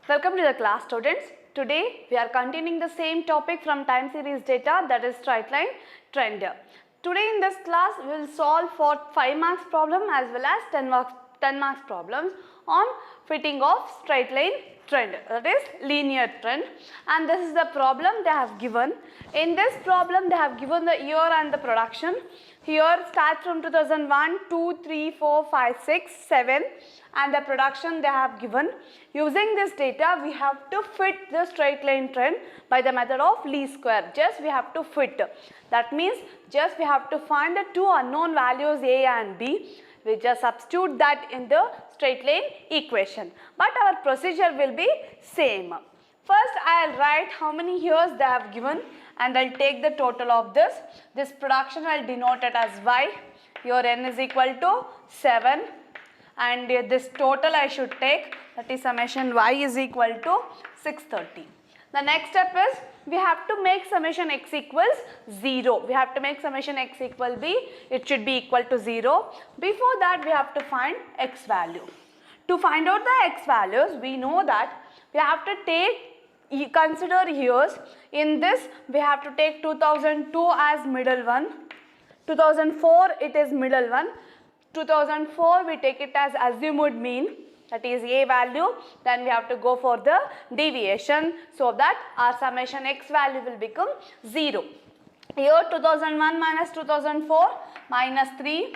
Welcome to the class, students. Today we are continuing the same topic from time series data, that is straight line trend. Today in this class we will solve for 5 marks problem as well as 10 marks problems on fitting of straight line trend, that is linear trend, and this is the problem they have given. In this problem they have given the year and the production. Here starts from 2001, 2, 3, 4, 5, 6, 7 and the production they have given. Using this data we have to fit the straight line trend by the method of least square. Just we have to fit. That means just we have to find the two unknown values A and B. We just substitute that in the straight line equation. But our procedure will be same. First I will write how many years they have given and I will take the total of this. This production I will denote it as Y. Your N is equal to 7 and this total I should take, that is summation Y is equal to 630. The next step is we have to make summation X equals 0. We have to make summation X equal B. It should be equal to 0. Before that we have to find X value. To find out the X values, we know that we have to consider years. In this we have to take 2002 as middle one, 2004 it is middle one, 2004 we take it as assumed mean, that is A value, then we have to go for the deviation so that our summation X value will become 0. Here 2001 minus 2004 minus 3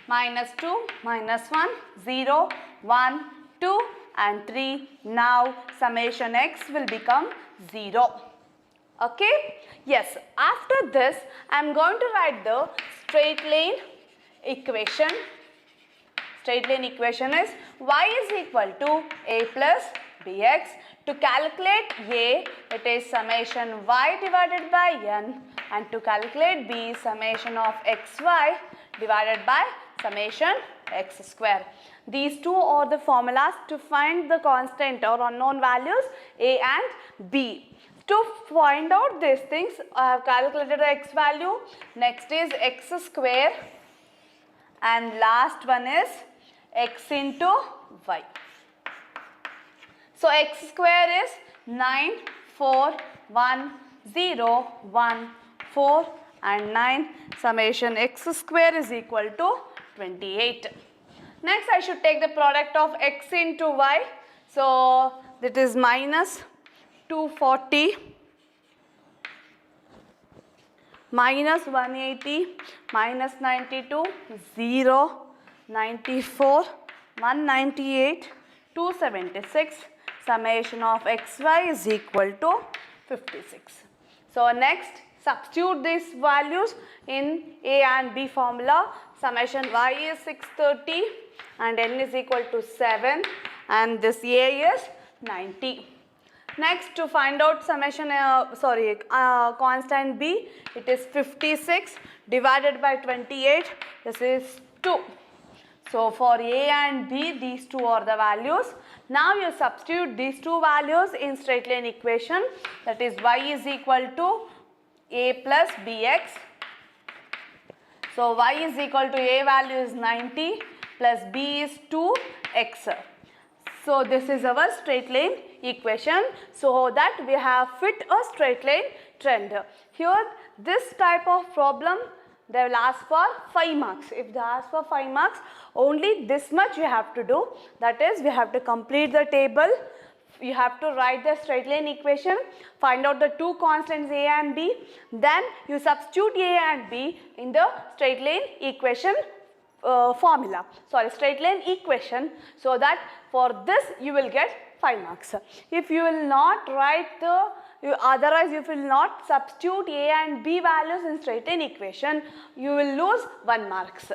minus 2 minus 1 0 1 2 and 3. Now summation X will become 0. Okay? Yes, after this I am going to write the straight line equation. Straight line equation is Y is equal to A plus Bx. To calculate A, it is summation Y divided by N, and to calculate B, summation of xy divided by summation x square. These two are the formulas to find the constant or unknown values A and B. To find out these things, I have calculated the x value. Next is x square and last one is x into y. So x square is 9, 4, 1, 0, 1, 4 and 9. Summation x square is equal to 28. Next I should take the product of x into y. So that is minus 240 minus 180 minus 92 0 94 198 276. Summation of xy is equal to 56. So next substitute these values in A and B formula. Summation y is 630 and N is equal to 7 and this A is 90. Next, to find out summation constant B, it is 56 divided by 28, this is 2. So for A and B, these two are the values. Now you substitute these two values in straight line equation, that is y is equal to A plus Bx. So y is equal to A value is 90 plus B is 2x. So this is our straight line equation, so that we have fit a straight line trend. Here this type of problem they will ask for 5 marks. If they ask for 5 marks, only this much you have to do, that is we have to complete the table, you have to write the straight line equation, find out the two constants A and B, then you substitute A and B in the straight line equation straight line equation, so that for this you will get 5 marks. If you will not write otherwise you will not substitute A and B values in straight line equation, you will lose 1 marks.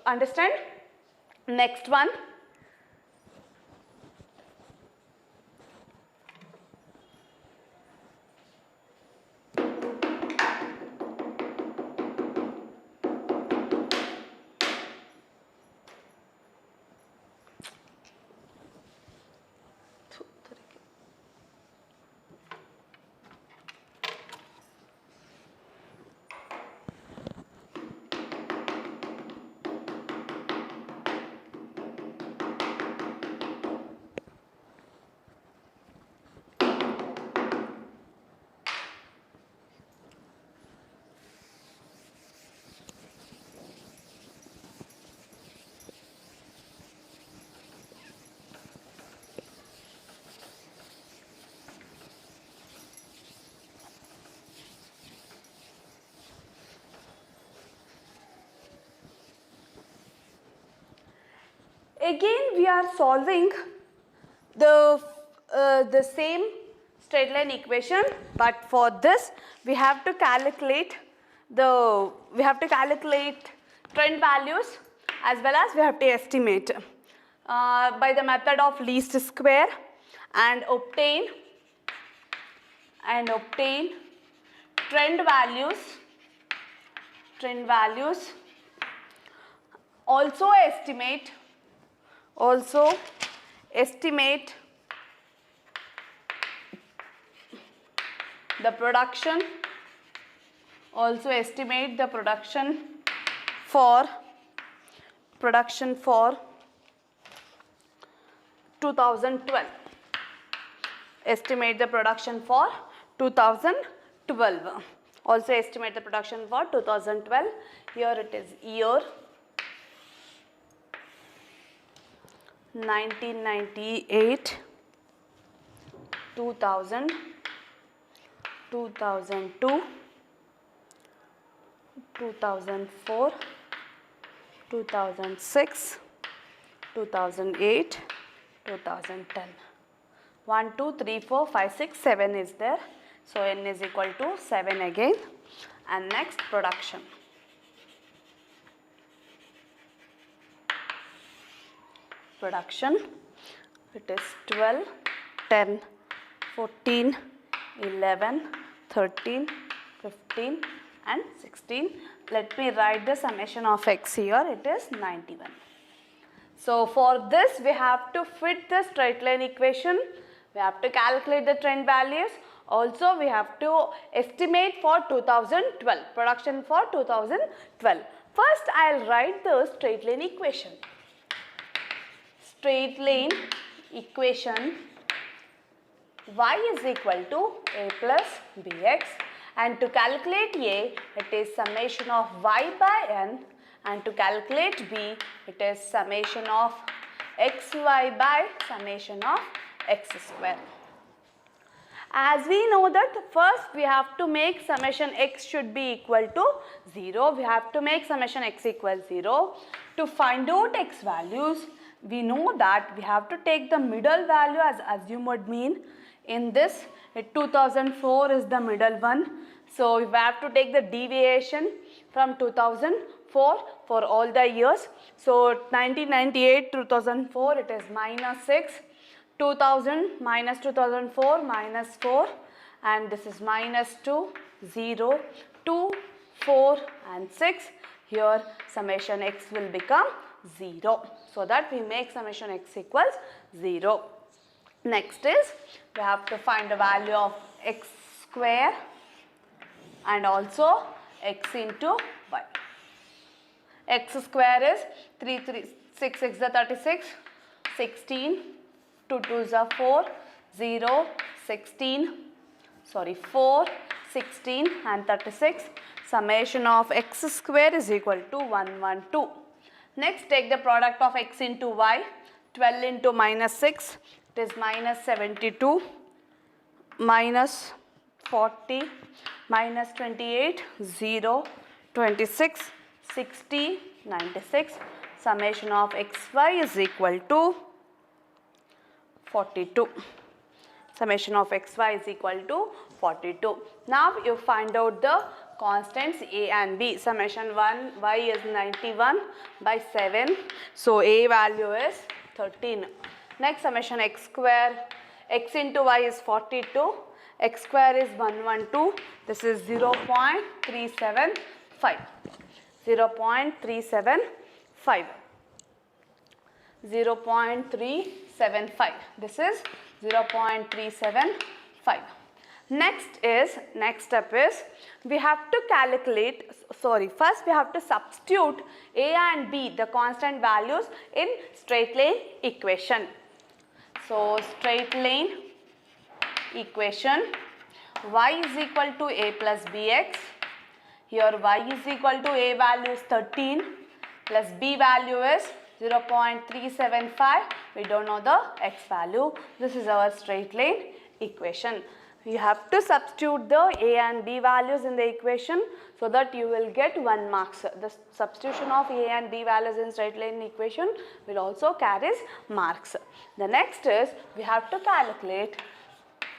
Understand? Next one. again we are solving the same straight line equation, but for this we have to calculate trend values as well as we have to estimate by the method of least square and obtain trend values. Also estimate the production. Also estimate the production for 2012. Estimate the production for 2012. Also estimate the production for 2012. Here it is year 1998, 2000, 2002, 2004, 2006, 2008, 2010. 1, 2, 3, 4, 5, 6, 7 is there. So n is equal to 7 again. And next production. It is 12, 10, 14, 11, 13, 15 and 16. Let me write the summation of x here. It is 91. So for this we have to fit the straight line equation. We have to calculate the trend values. Also we have to estimate for 2012, production for 2012. First I will write the straight line equation. Straight line equation, y is equal to a plus bx, and to calculate a, it is summation of y by n, and to calculate b, it is summation of xy by summation of x square. As we know that first we have to make summation x should be equal to 0. We have to make summation x equals 0. To find out x values, we know that we have to take the middle value as assumed mean. In this, 2004 is the middle one. So we have to take the deviation from 2004 for all the years. So 1998 to 2004 it is minus 6. 2000 minus 2004 minus 4, and this is minus 2, 0, 2, 4 and 6. Here summation x will become 0. So that we make summation x equals 0. Next is we have to find the value of x square and also x into y. X square is 6 is 36, 16, 2 2s are 4, 0, 16, 4, 16 and 36. Summation of x square is equal to 112. Next take the product of x into y. 12 into minus 6, it is minus 72, minus 40, minus 28, 0, 26, 60, 96. Summation of xy is equal to 42. Summation of xy is equal to 42. Now you find out the constants a and b. Summation 1 y is 91 by 7. So a value is 13. Next summation x square, x into y is 42. X square is 112. This is 0.375. 0.375. 0.375. This is 0.375. Next step is we have to calculate, first we have to substitute a and b, the constant values, in straight line equation. So straight line equation, y is equal to a plus bx. Here y is equal to a value is 13 plus b value is 0.375. We don't know the x value. This is our straight line equation. you have to substitute the A and B values in the equation so that you will get 1 marks. The substitution of A and B values in straight line equation will also carries marks. The next is we have to calculate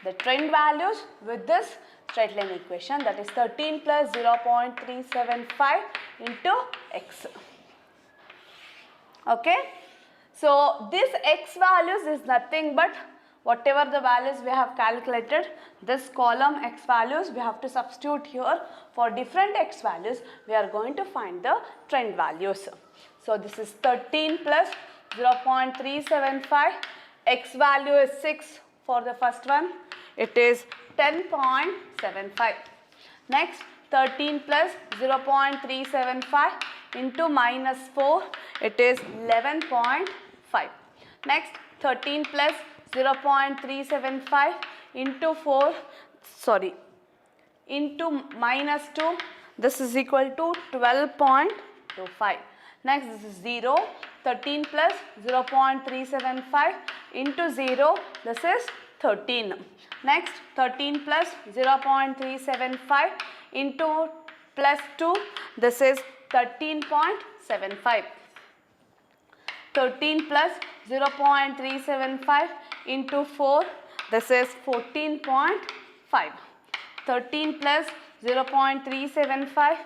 the trend values with this straight line equation, that is 13 plus 0.375 into x. Okay. So this x values is nothing but whatever the values we have calculated, this column x values we have to substitute here. For different x values we are going to find the trend values. So this is 13 plus 0.375, x value is 6 for the first one, it is 10.75. Next 13 plus 0.375 into minus 4, it is 11.5. Next 13 plus 0.375 into into minus 2, this is equal to 12.25. Next this is 0, 13 plus 0.375 into 0, this is 13. Next 13 plus 0.375 into plus 2, this is 13.75. 13 plus 0.375 into 4, this is 14.5. 13 plus 0.375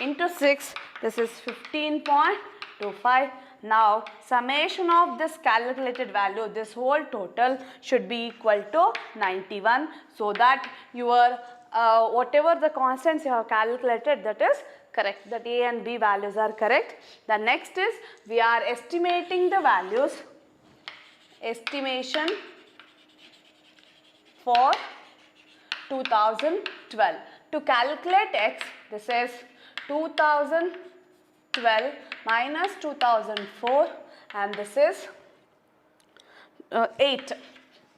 into 6, this is 15.25. Now summation of this calculated value, this whole total should be equal to 91, so that your whatever the constants you have calculated, that is correct, that A and B values are correct. The next is we are estimating the values, estimation for 2012. To calculate x, this is 2012 minus 2004 and this is 8.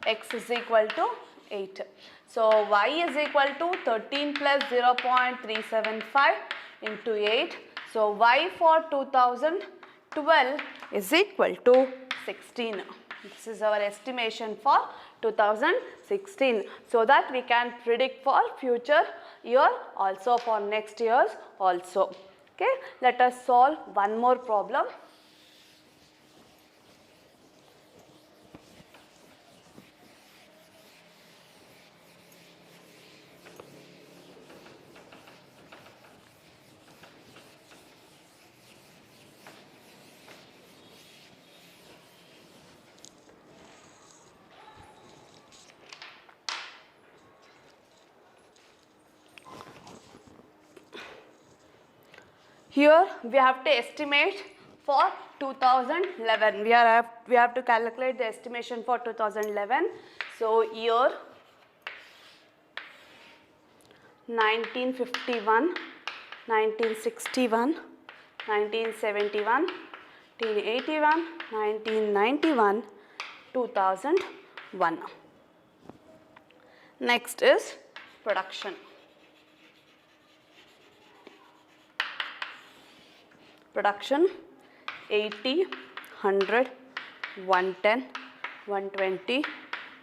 X is equal to 8. So y is equal to 13 plus 0.375 into 8. So y for 2012 is equal to 16. This is our estimation for 2016, so that we can predict for future year also, for next years also. Okay, let us solve one more problem. Here we have to estimate for 2011. We have to calculate the estimation for 2011. So year 1951, 1961, 1971, 1981, 1991, 2001. Next is production. Production 80, 100, 110, 120,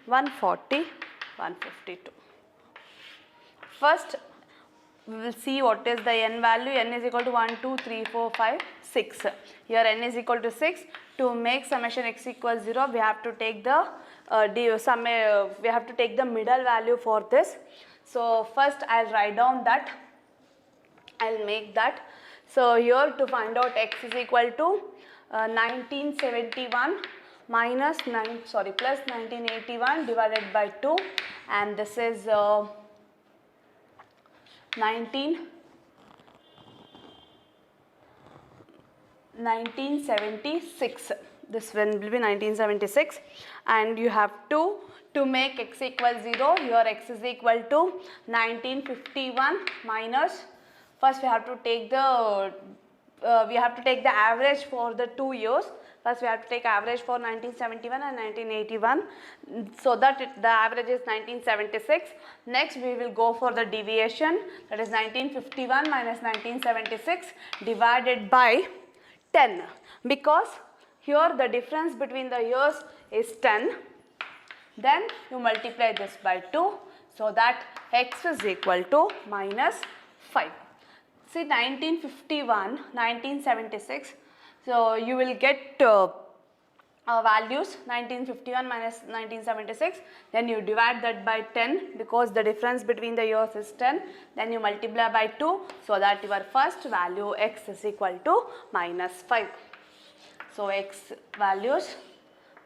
140, 152. First we will see what is the n value. N is equal to 1, 2, 3, 4, 5, 6. Here n is equal to 6. To make summation x equals 0, we have to take the middle value for this. So first I'll write down that. I'll make that. So here to find out x is equal to 1971 minus plus 1981 divided by 2, and this is 1976. This one will be 1976, and you have to make x equal 0. Here x is equal to 1951 minus. First we have to take the average for the 2 years. First we have to take average for 1971 and 1981, so that the average is 1976. Next we will go for the deviation, that is 1951 minus 1976 divided by 10, because here the difference between the years is 10. Then you multiply this by 2. so that x is equal to minus 5. See 1951, 1976, so you will get values 1951 minus 1976, then you divide that by 10 because the difference between the years is 10, then you multiply by 2 so that your first value x is equal to minus 5. So x values,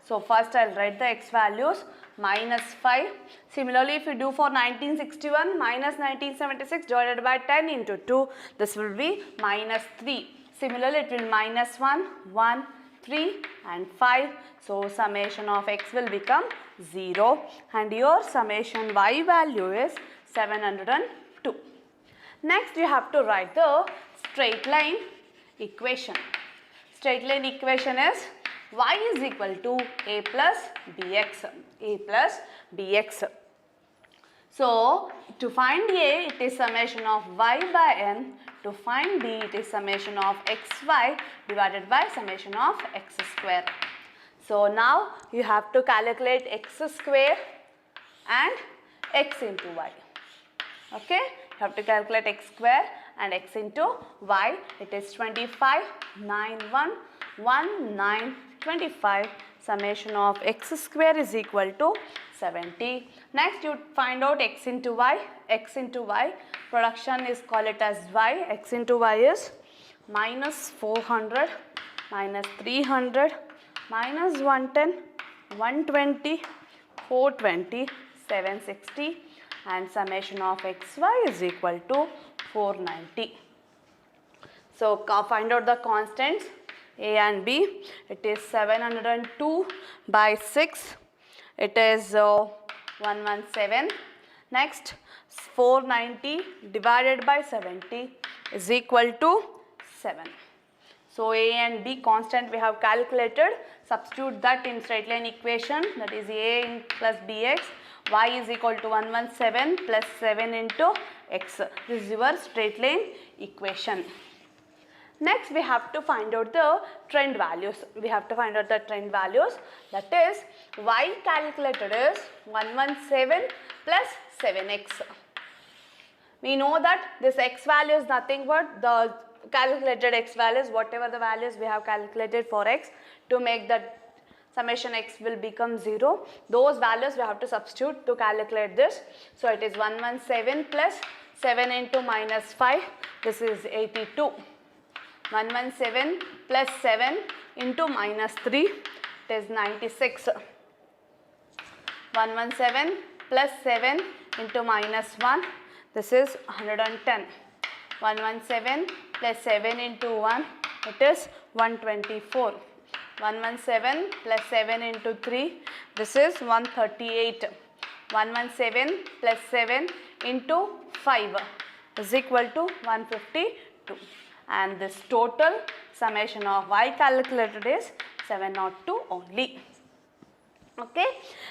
so first I will write the x values minus 5. Similarly, if you do for 1961 minus 1976 divided by 10 into 2, this will be minus 3. Similarly, it will minus 1, 1, 3 and 5. So, summation of x will become 0 and your summation y value is 702. Next, you have to write the straight line equation. Straight line equation is y is equal to a plus bx. A plus bx. So, to find a, it is summation of y by n. To find b, it is summation of xy divided by summation of x square. So, now you have to calculate x square and x into y. Okay, you have to calculate x square and x into y. It is 25, 9, 1, 1, 9, 25. Summation of x square is equal to 70. Next, you find out x into y. X into y, production is call it as y. X into y is minus 400, minus 300, minus 110, 120, 420, 760 and summation of xy is equal to 490. So, find out the constants a and b. It is 702 by 6. It is 117. Next, 490 divided by 70 is equal to 7. So, a and b constant we have calculated. Substitute that in straight line equation, that is a plus bx. Y is equal to 117 plus 7 into x. This is your straight line equation. Next, we have to find out the trend values. We have to find out the trend values. That is, y calculated is 117 plus 7x. We know that this x value is nothing but the calculated x values, whatever the values we have calculated for x, to make that summation x will become 0. Those values we have to substitute to calculate this. So, it is 117 plus 7 into minus 5. This is 82. 117 plus 7 into minus 3, it is 96. 117 plus 7 into minus 1, this is 110. 117 plus 7 into 1, it is 124. 117 plus 7 into 3, this is 138. 117 plus 7 into 5 is equal to 152. And this total summation of y calculated is 702 only. Okay.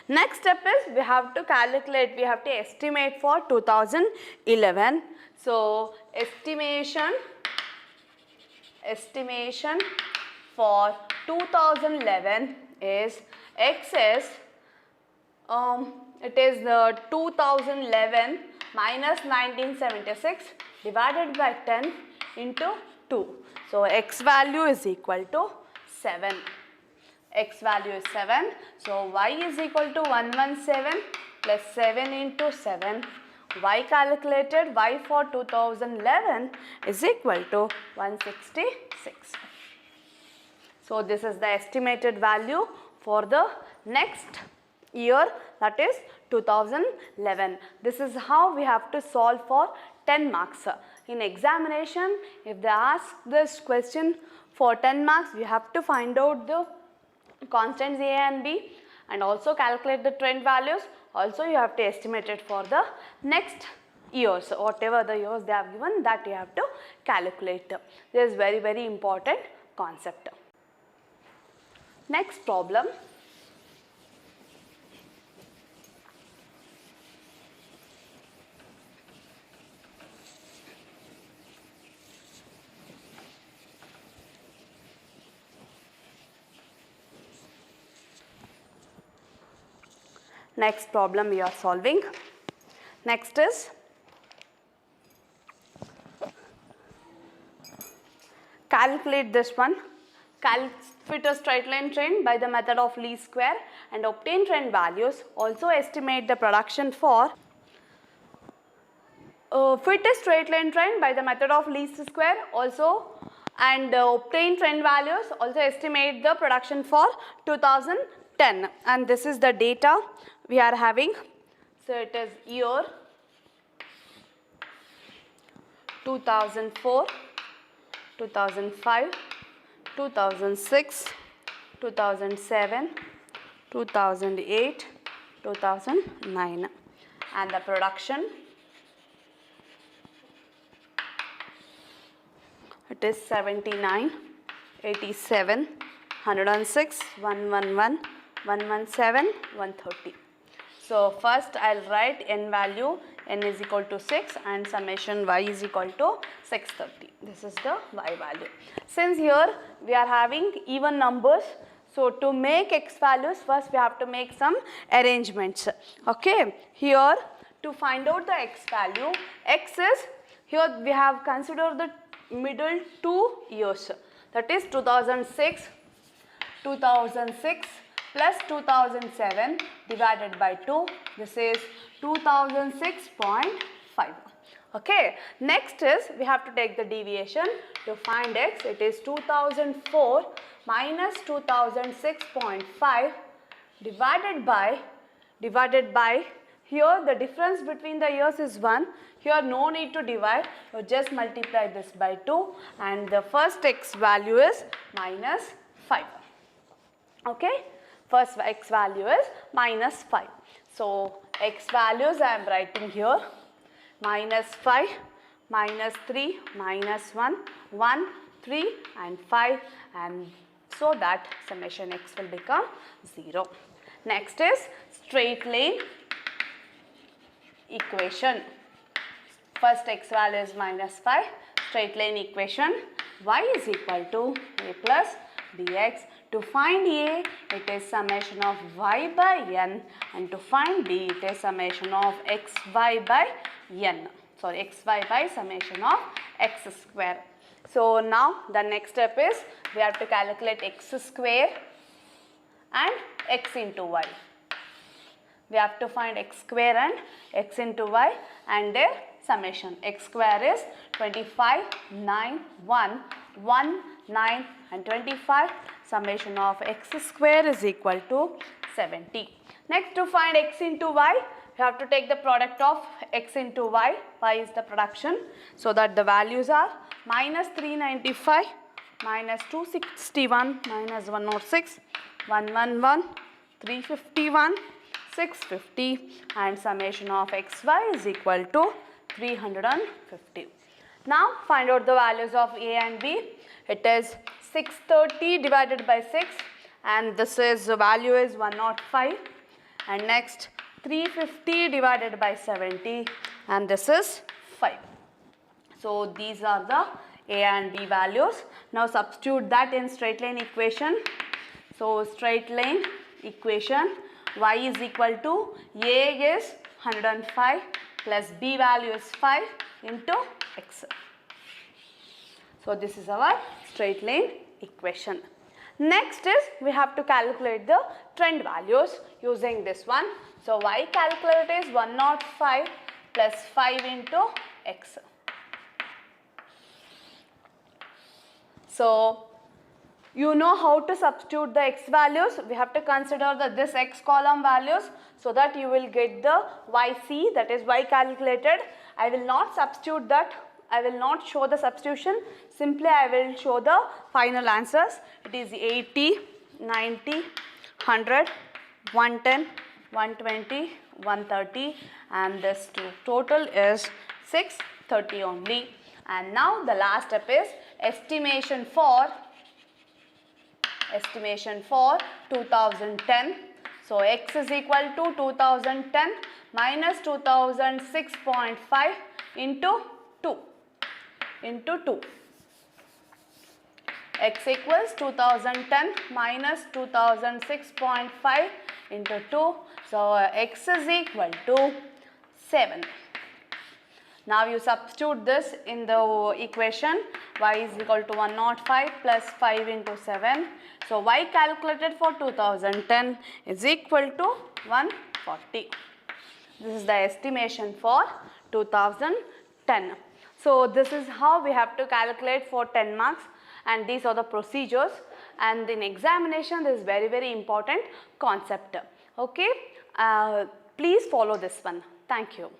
Next step is we have to calculate, we have to estimate for 2011. So, estimation for 2011 is x is, it is the 2011 minus 1976 divided by 10 into 2. So, x value is equal to 7. X value is 7. So, y is equal to 117 plus 7 into 7. Y calculated, y for 2011 is equal to 166. So, this is the estimated value for the next year, that is 2011. This is how we have to solve for 10 marks. In examination, if they ask this question for 10 marks, you have to find out the constants a and b and also calculate the trend values. Also, you have to estimate it for the next years, whatever the years they have given, that you have to calculate. This is very, very important concept. Next problem. Next problem we are solving. Next is calculate this one. Fit a straight line trend by the method of least square and obtain trend values. Also estimate the production for fit a straight line trend by the method of least square also and obtain trend values. Also estimate the production for 2010, and this is the data we are having. So it is year 2004, 2005, 2006, 2007, 2008, 2009, and the production, it is 79, 87, 106, 111, 117, 130. So first I'll write n value, n is equal to 6 and summation y is equal to 630. This is the y value. Since here we are having even numbers, so to make x values, first we have to make some arrangements. Okay, here to find out the x value, x is, here we have considered the middle 2 years, that is 2006 plus 2007 divided by 2, this is 2006.5. Okay, next is we have to take the deviation to find x. It is 2004 minus 2006.5 divided by, here the difference between the years is 1. Here no need to divide, you just multiply this by 2 and the first x value is minus 5. Okay, first x value is minus 5. So x values I am writing here, minus 5, minus 3, minus 1, 1, 3 and 5, and so that summation x will become 0. Next is straight line equation. First x value is minus 5, straight line equation, y is equal to a plus bx. To find a, it is summation of y by n, and to find b, it is summation of xy by n. Sorry, xy by summation of x square. So now the next step is we have to calculate x square and x into y. We have to find x square and x into y and their summation. X square is 25, 9, 1, 1, 9 and 25. Summation of x square is equal to 70. Next, to find x into y, you have to take the product of x into y. Y is the production. So that the values are minus 395, minus 261, minus 106, 111, 351, 650 and summation of xy is equal to 350. Now find out the values of a and b. It is 630 divided by 6 and this is the value is 105, and next 350 divided by 70 and this is 5. So these are the a and b values. Now substitute that in straight line equation. So straight line equation, y is equal to a is 105 plus b value is 5 into x. So this is our straight line equation. Next is we have to calculate the trend values using this one. So y calculated is 105 plus 5 into x. So you know how to substitute the x values. We have to consider this x column values so that you will get the yc, that is y calculated. I will not substitute that. I will not show the substitution. Simply I will show the final answers. It is 80, 90, 100, 110, 120, 130 and this total is 630 only. And now the last step is estimation for 2010. So x is equal to 2010 minus 2006.5 into 2. X equals 2010 minus 2006.5 into 2. So x is equal to 7. Now you substitute this in the equation. Y is equal to 105 plus 5 into 7. So Y calculated for 2010 is equal to 140. This is the estimation for 2010. So this is how we have to calculate for 10 marks, and these are the procedures, and in examination this is very important concept. Okay, please follow this one. Thank you.